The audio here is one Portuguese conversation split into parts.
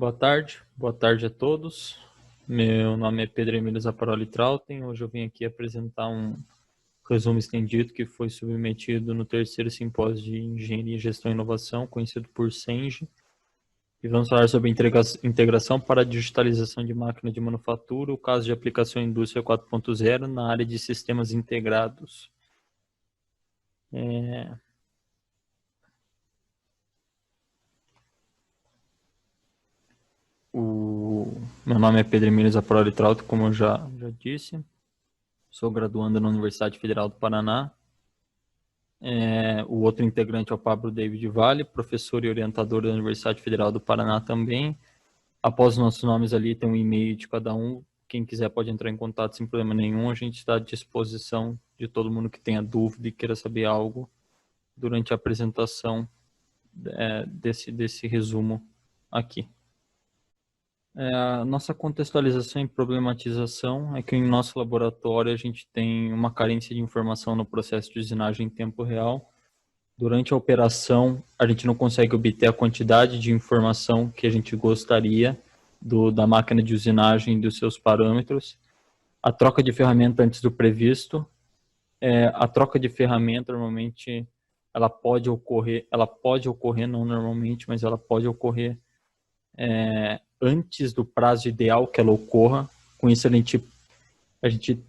Boa tarde a todos. Meu nome é Pedro Emílio Zaparoli Trautem. Hoje eu vim aqui apresentar um resumo estendido que foi submetido no terceiro simpósio de Engenharia, Gestão e Inovação, conhecido por SENGE. E vamos falar sobre integração para a digitalização de máquina de manufatura, o caso de aplicação indústria 4.0 na área de sistemas integrados. Meu nome é Pedro Emílio Zaparoli Trautem, como eu já disse. Sou graduando na Universidade Federal do Paraná. O outro integrante é o Pablo David Vale, professor e orientador da Universidade Federal do Paraná também. Após os nossos nomes ali, tem um e-mail de cada um. Quem quiser pode entrar em contato sem problema nenhum. A gente está à disposição de todo mundo que tenha dúvida e queira saber algo durante a apresentação desse resumo aqui. A nossa contextualização e problematização é que em nosso laboratório a gente tem uma carência de informação no processo de usinagem em tempo real. Durante a operação, a gente não consegue obter a quantidade de informação que a gente gostaria da máquina de usinagem e dos seus parâmetros. A troca de ferramenta antes do previsto. A troca de ferramenta, normalmente, ela pode ocorrer, não normalmente, mas ela pode ocorrer antes do prazo ideal que ela ocorra. Com isso, a gente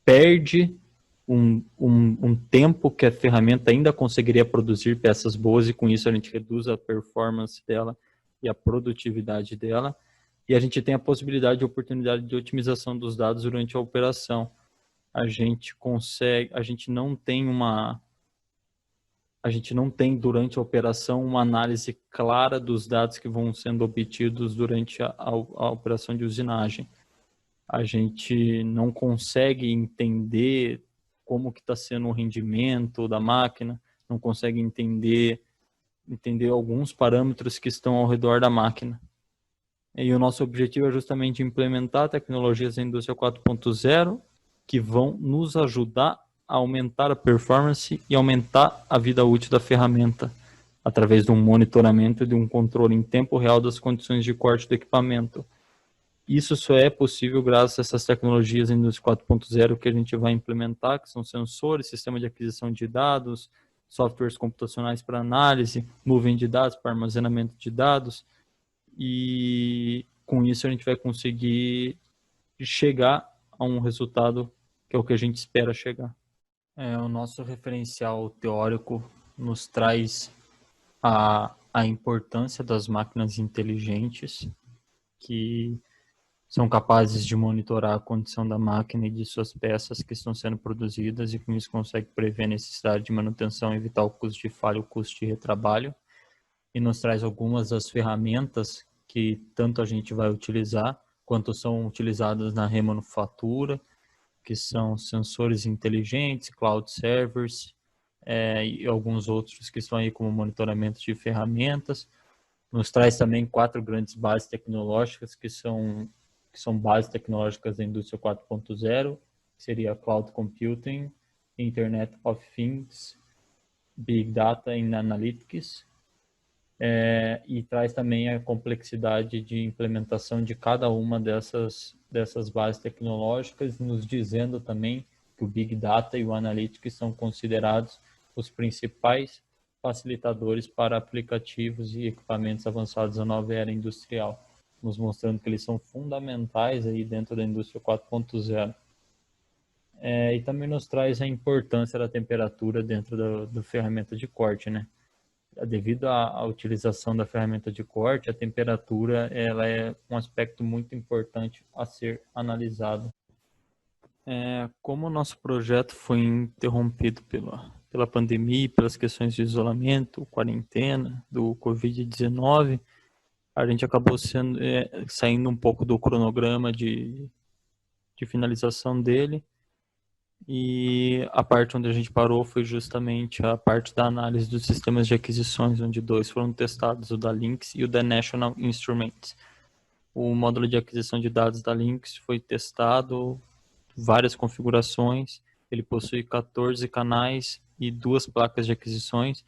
perde um tempo que a ferramenta ainda conseguiria produzir peças boas, e com isso a gente reduz a performance dela e a produtividade dela. E a gente tem a possibilidade de oportunidade de otimização dos dados durante a operação. A gente não tem durante a operação uma análise clara dos dados que vão sendo obtidos durante a operação de usinagem. A gente não consegue entender como que está sendo o rendimento da máquina, não consegue entender alguns parâmetros que estão ao redor da máquina. E o nosso objetivo é justamente implementar tecnologias da indústria 4.0 que vão nos ajudar a aumentar a performance e aumentar a vida útil da ferramenta, através de um monitoramento e de um controle em tempo real das condições de corte do equipamento. Isso só é possível graças a essas tecnologias da indústria 4.0 que a gente vai implementar, que são sensores, sistema de aquisição de dados, softwares computacionais para análise, nuvem de dados para armazenamento de dados, e com isso a gente vai conseguir chegar a um resultado que é o que a gente espera chegar. O nosso referencial teórico nos traz a importância das máquinas inteligentes, que são capazes de monitorar a condição da máquina e de suas peças que estão sendo produzidas, e com isso consegue prever a necessidade de manutenção, evitar o custo de falha, o custo de retrabalho, e nos traz algumas das ferramentas que tanto a gente vai utilizar, quanto são utilizadas na remanufatura, que são sensores inteligentes, cloud servers, e alguns outros que estão aí como monitoramento de ferramentas. Nos traz também 4 grandes bases tecnológicas que são bases tecnológicas da indústria 4.0, que seria Cloud Computing, Internet of Things, Big Data and Analytics, e traz também a complexidade de implementação de cada uma dessas bases tecnológicas, nos dizendo também que o Big Data e o Analytics são considerados os principais facilitadores para aplicativos e equipamentos avançados da nova era industrial, nos mostrando que eles são fundamentais aí dentro da indústria 4.0. E também nos traz a importância da temperatura dentro da ferramenta de corte, né? Devido à utilização da ferramenta de corte, a temperatura ela é um aspecto muito importante a ser analisado. Como o nosso projeto foi interrompido pela pandemia e pelas questões de isolamento, quarentena, do Covid-19, a gente acabou saindo um pouco do cronograma de finalização dele, e a parte onde a gente parou foi justamente a parte da análise dos sistemas de aquisições, onde 2 foram testados, o da Lynx e o da National Instruments. O módulo de aquisição de dados da Lynx foi testado, várias configurações, ele possui 14 canais e 2 placas de aquisições.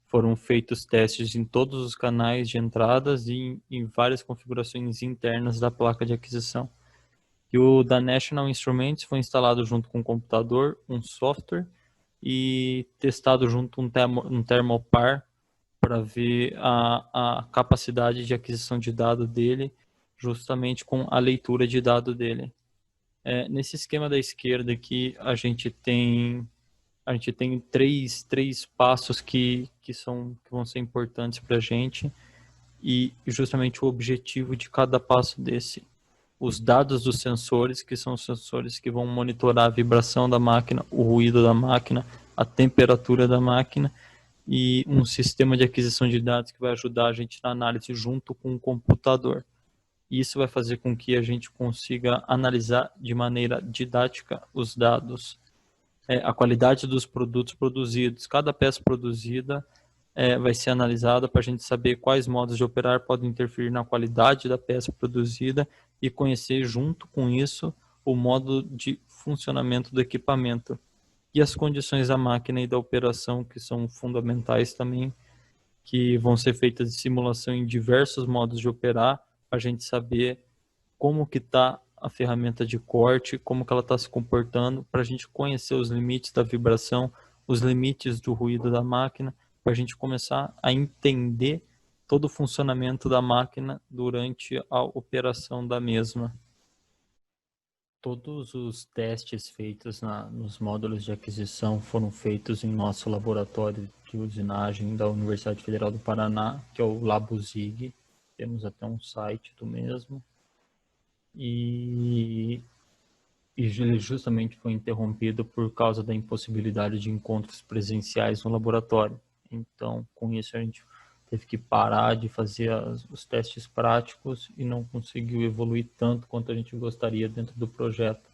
Foram feitos testes em todos os canais de entradas e em várias configurações internas da placa de aquisição. E o da National Instruments foi instalado junto com um computador, um software, e testado junto um thermal par para ver a capacidade de aquisição de dado dele, justamente com a leitura de dado dele. Nesse esquema da esquerda aqui, a gente tem três passos que vão ser importantes para a gente, e justamente o objetivo de cada passo desse. Os dados dos sensores, que são os sensores que vão monitorar a vibração da máquina, o ruído da máquina, a temperatura da máquina, e um sistema de aquisição de dados que vai ajudar a gente na análise junto com o computador. Isso vai fazer com que a gente consiga analisar de maneira didática os dados, a qualidade dos produtos produzidos. Cada peça produzida vai ser analisada para a gente saber quais modos de operar podem interferir na qualidade da peça produzida e conhecer junto com isso o modo de funcionamento do equipamento e as condições da máquina e da operação, que são fundamentais também, que vão ser feitas de simulação em diversos modos de operar, para a gente saber como que está a ferramenta de corte, como que ela está se comportando, para a gente conhecer os limites da vibração, os limites do ruído da máquina, para a gente começar a entender todo o funcionamento da máquina durante a operação da mesma. Todos os testes feitos nos módulos de aquisição foram feitos em nosso laboratório de usinagem da Universidade Federal do Paraná, que é o LaboZig. Temos até um site do mesmo. E ele justamente foi interrompido por causa da impossibilidade de encontros presenciais no laboratório. Então, com isso, a gente teve que parar de fazer os testes práticos e não conseguiu evoluir tanto quanto a gente gostaria dentro do projeto.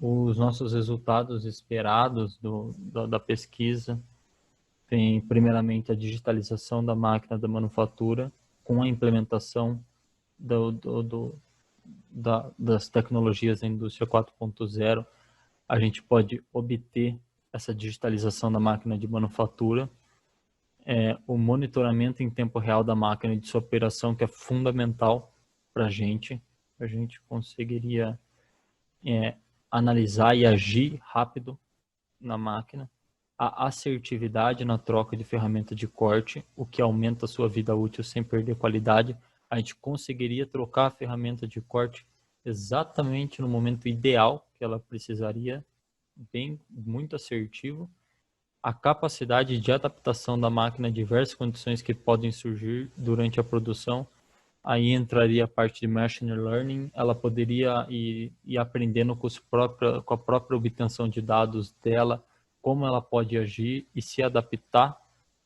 Os nossos resultados esperados da pesquisa tem, primeiramente, a digitalização da máquina da manufatura com a implementação das tecnologias da indústria 4.0. A gente pode obter essa digitalização da máquina de manufatura, o monitoramento em tempo real da máquina e de sua operação, que é fundamental para a gente conseguiria analisar e agir rápido na máquina, a assertividade na troca de ferramenta de corte, o que aumenta a sua vida útil sem perder qualidade. A gente conseguiria trocar a ferramenta de corte exatamente no momento ideal que ela precisaria, muito assertivo. A capacidade de adaptação da máquina a diversas condições que podem surgir durante a produção. Aí entraria a parte de machine learning. Ela poderia ir aprendendo com a própria obtenção de dados dela, como ela pode agir e se adaptar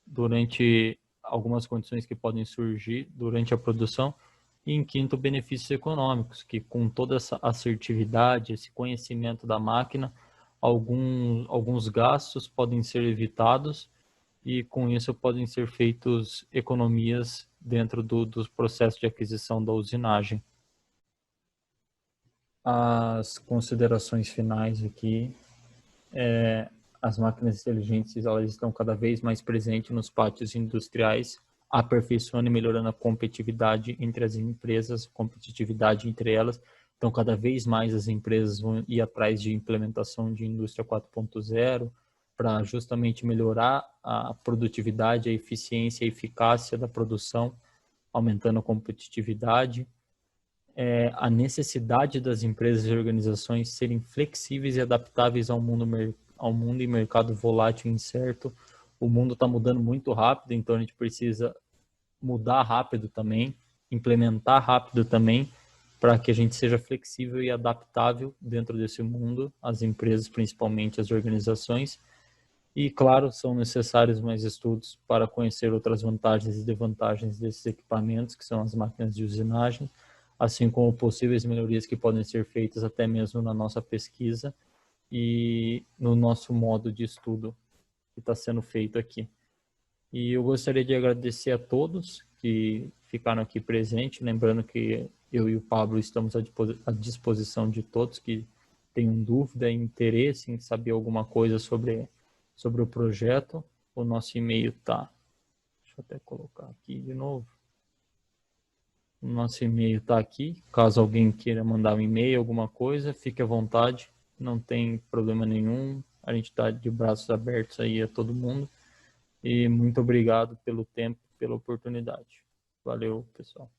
durante algumas condições que podem surgir durante a produção. E em quinto, benefícios econômicos, que com toda essa assertividade, esse conhecimento da máquina, alguns gastos podem ser evitados e com isso podem ser feitas economias dentro dos processos de aquisição da usinagem. As considerações finais aqui, as máquinas inteligentes elas estão cada vez mais presentes nos pátios industriais, aperfeiçoando e melhorando a competitividade entre as empresas, competitividade entre elas. Então, cada vez mais as empresas vão ir atrás de implementação de indústria 4.0 para justamente melhorar a produtividade, a eficiência e a eficácia da produção, aumentando a competitividade. A necessidade das empresas e organizações serem flexíveis e adaptáveis ao mundo e mercado volátil e incerto. O mundo está mudando muito rápido, então a gente precisa mudar rápido também, implementar rápido também, para que a gente seja flexível e adaptável dentro desse mundo, as empresas, principalmente as organizações. E, claro, são necessários mais estudos para conhecer outras vantagens e desvantagens desses equipamentos, que são as máquinas de usinagem, assim como possíveis melhorias que podem ser feitas até mesmo na nossa pesquisa e no nosso modo de estudo que está sendo feito aqui. E eu gostaria de agradecer a todos que ficaram aqui presentes, lembrando que eu e o Pablo estamos à disposição de todos que tenham dúvida e interesse em saber alguma coisa sobre o projeto, o nosso e-mail tá. Deixa eu até colocar aqui de novo. O nosso e-mail está aqui. Caso alguém queira mandar um e-mail, alguma coisa, fique à vontade. Não tem problema nenhum. A gente está de braços abertos aí a todo mundo. E muito obrigado pelo tempo, pela oportunidade. Valeu, pessoal.